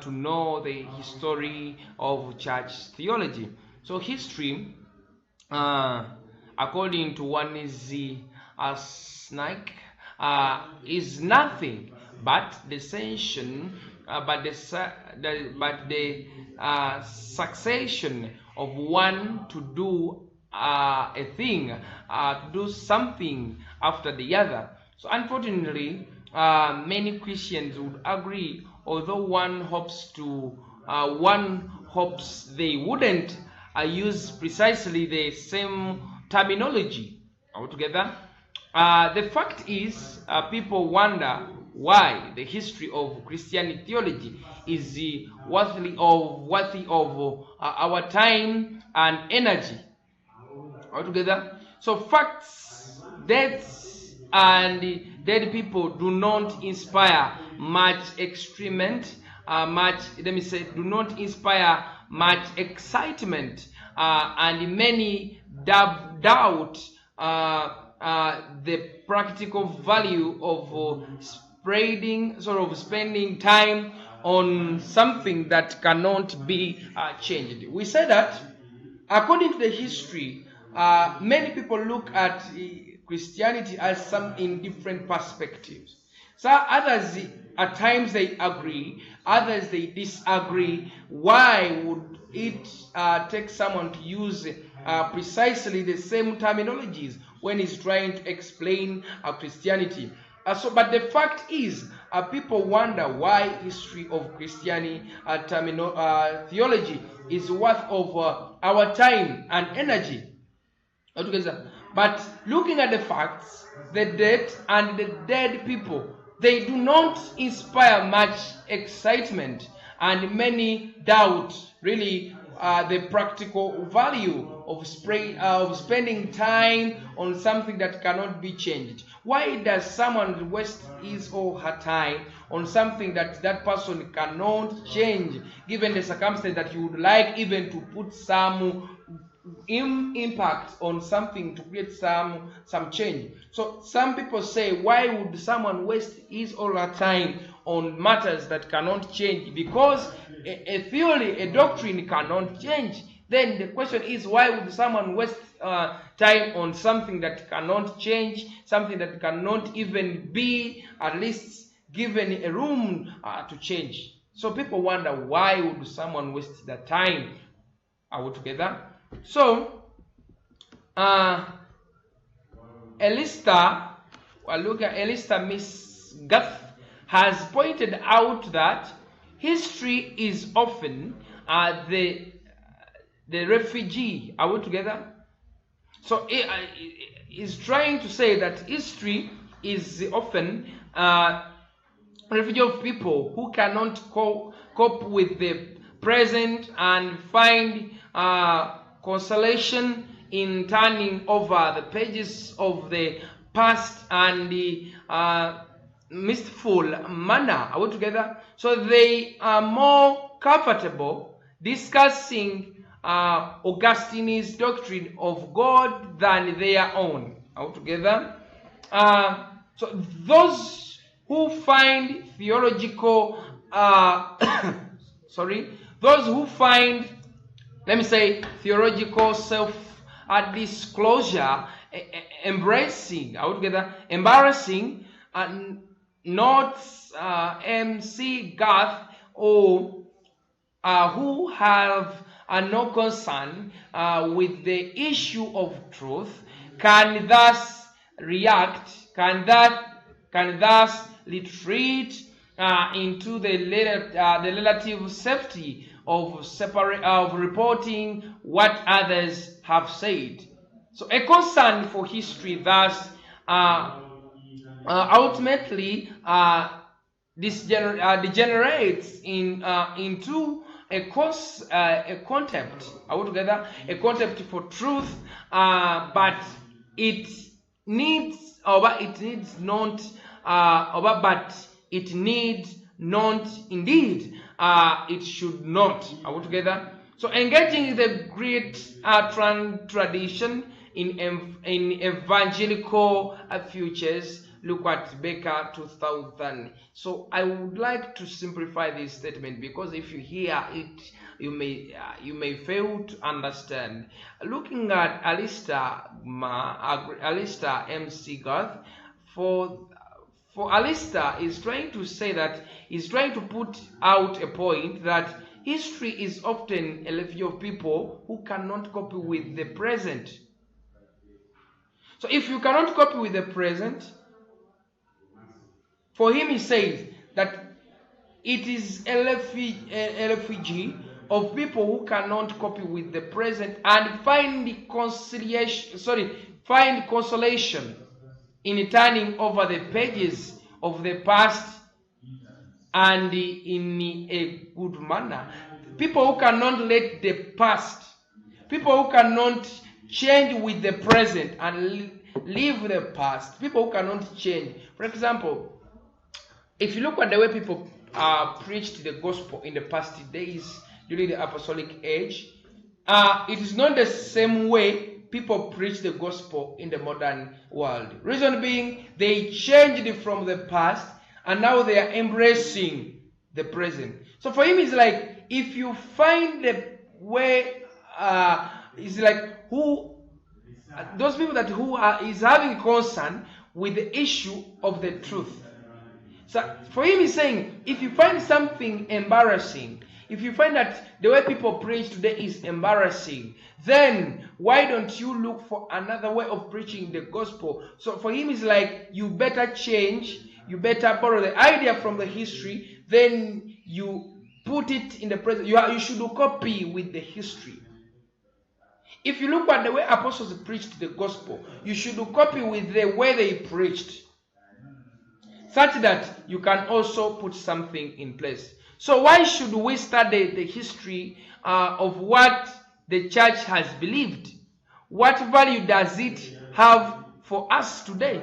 to know the history of church theology. So history, according to one is Snake, is nothing but the succession of one to do a thing, to do something after the other. So unfortunately, many Christians would agree, although one hopes they wouldn't use precisely the same terminology altogether. The fact is, people wonder why the history of Christian theology is worthy of our time and energy altogether. So facts, deaths, and dead people do not inspire much excitement, do not inspire much excitement, and many doubt the practical value of spending time on something that cannot be changed. We say that according to the history, many people look at Christianity as some in different perspectives. So others, at times they agree, others they disagree. Why would it take someone to use precisely the same terminologies when he's trying to explain Christianity? But the fact is, people wonder why history of Christianity theology is worth of our time and energy. But looking at the facts, the dead and the dead people, they do not inspire much excitement, and many doubt really the practical value of spending time on something that cannot be changed. Why does someone waste his or her time on something that that person cannot change, given the circumstance that you would like even to put some impact on something to create some change? So some people say, why would someone waste his or her time on matters that cannot change? Because a theory, a doctrine cannot change. Then the question is, why would someone waste time on something that cannot change, something that cannot even be at least given a room to change? So people wonder, why would someone waste their time altogether? So Alistair Miss Guth has pointed out that history is often the refugee. Are we together? So he's trying to say that history is often a refugee of people who cannot cope with the present and find consolation in turning over the pages of the past and the mystical manner. Are we together? So they are more comfortable discussing Augustine's doctrine of God than their own. Are we together? So those who find theological those who find, let me say, theological self-disclosure embarrassing, not MC Guth, or who have no concern with the issue of truth, can thus retreat into the relative safety of reporting what others have said. So a concern for history thus ultimately degenerates into a contempt for truth, but it needs not indeed. It should not. Are we together? So engaging in the great tradition in evangelical futures look at Baker 2000. So I would like to simplify this statement, because if you hear it, you may fail to understand. Looking at Alistair M.C. Garth, for Alistair is trying to say that he's trying to put out a point that history is often a legacy of people who cannot copy with the present. So if you cannot copy with the present, for him he says that it is a refugee of people who cannot copy with the present and find consolation in turning over the pages of the past and in a good manner. People who cannot let the past, people who cannot change with the present and leave the past, people who cannot change. For example, if you look at the way people preached the gospel in the past days during the apostolic age, it is not the same way people preach the gospel in the modern world. Reason being, they changed from the past and now they are embracing the present. So for him, it's like, if you find the way, it's like those people that is having concern with the issue of the truth. So for him, he's saying, if you find something embarrassing, if you find that the way people preach today is embarrassing, then why don't you look for another way of preaching the gospel? So for him, it's like, you better change, you better borrow the idea from the history, then you put it in the present. You should copy with the history. If you look at the way apostles preached the gospel, you should copy with the way they preached, such that you can also put something in place. So why should we study the history of what the church has believed? What value does it have for us today?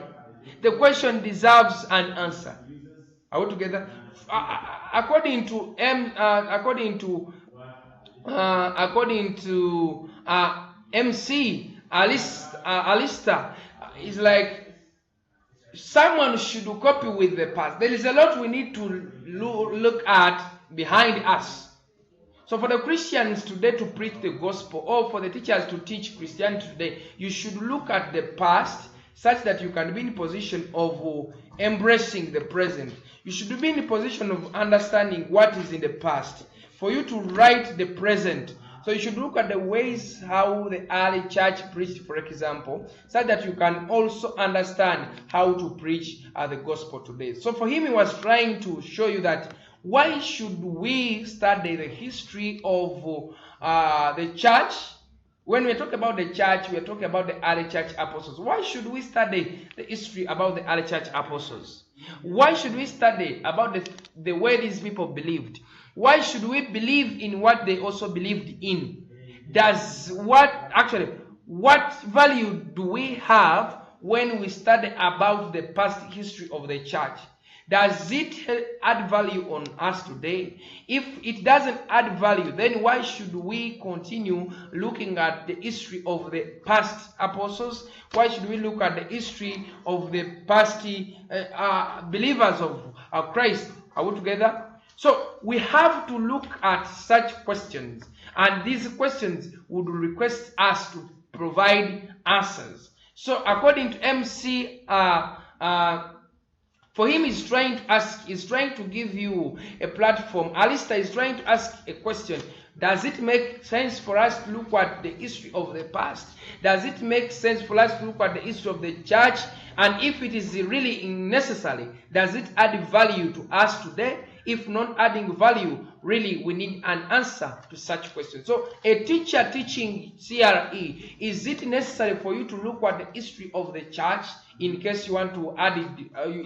The question deserves an answer. Are we together? According to MC Alistair, is like, someone should copy with the past. There is a lot we need to look at behind us. So for the Christians today to preach the gospel, or for the teachers to teach Christianity today, you should look at the past such that you can be in position of embracing the present. You should be in a position of understanding what is in the past for you to write the present. So you should look at the ways how the early church preached, for example, so that you can also understand how to preach the gospel today. So for him, he was trying to show you that why should we study the history of the church? When we talk about the church, we are talking about the early church apostles. Why should we study the history about the early church apostles? Why should we study about the way these people believed? Why should we believe in what they also believed in? What value do we have when we study about the past history of the church? Does it add value on us today? If it doesn't add value, then why should we continue looking at the history of the past apostles? Why should we look at the history of the past believers of Christ? Are we together? So we have to look at such questions, and these questions would request us to provide answers. So according to MC, for him, he's trying to give you a platform. Alistair is trying to ask a question. Does it make sense for us to look at the history of the past? Does it make sense for us to look at the history of the church? And if it is really necessary, does it add value to us today? If not adding value, really we need an answer to such questions. So a teacher teaching CRE, is it necessary for you to look at the history of the church in case you want to add it,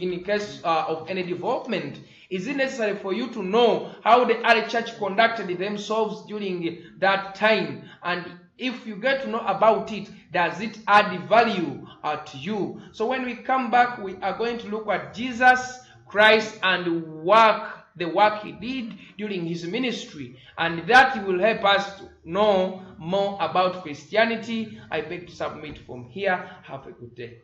in case of any development? Is it necessary for you to know how the early church conducted themselves during that time? And if you get to know about it, does it add value to you? So when we come back, we are going to look at Jesus Christ and the work he did during his ministry, and that will help us to know more about Christianity. I beg to submit from here. Have a good day.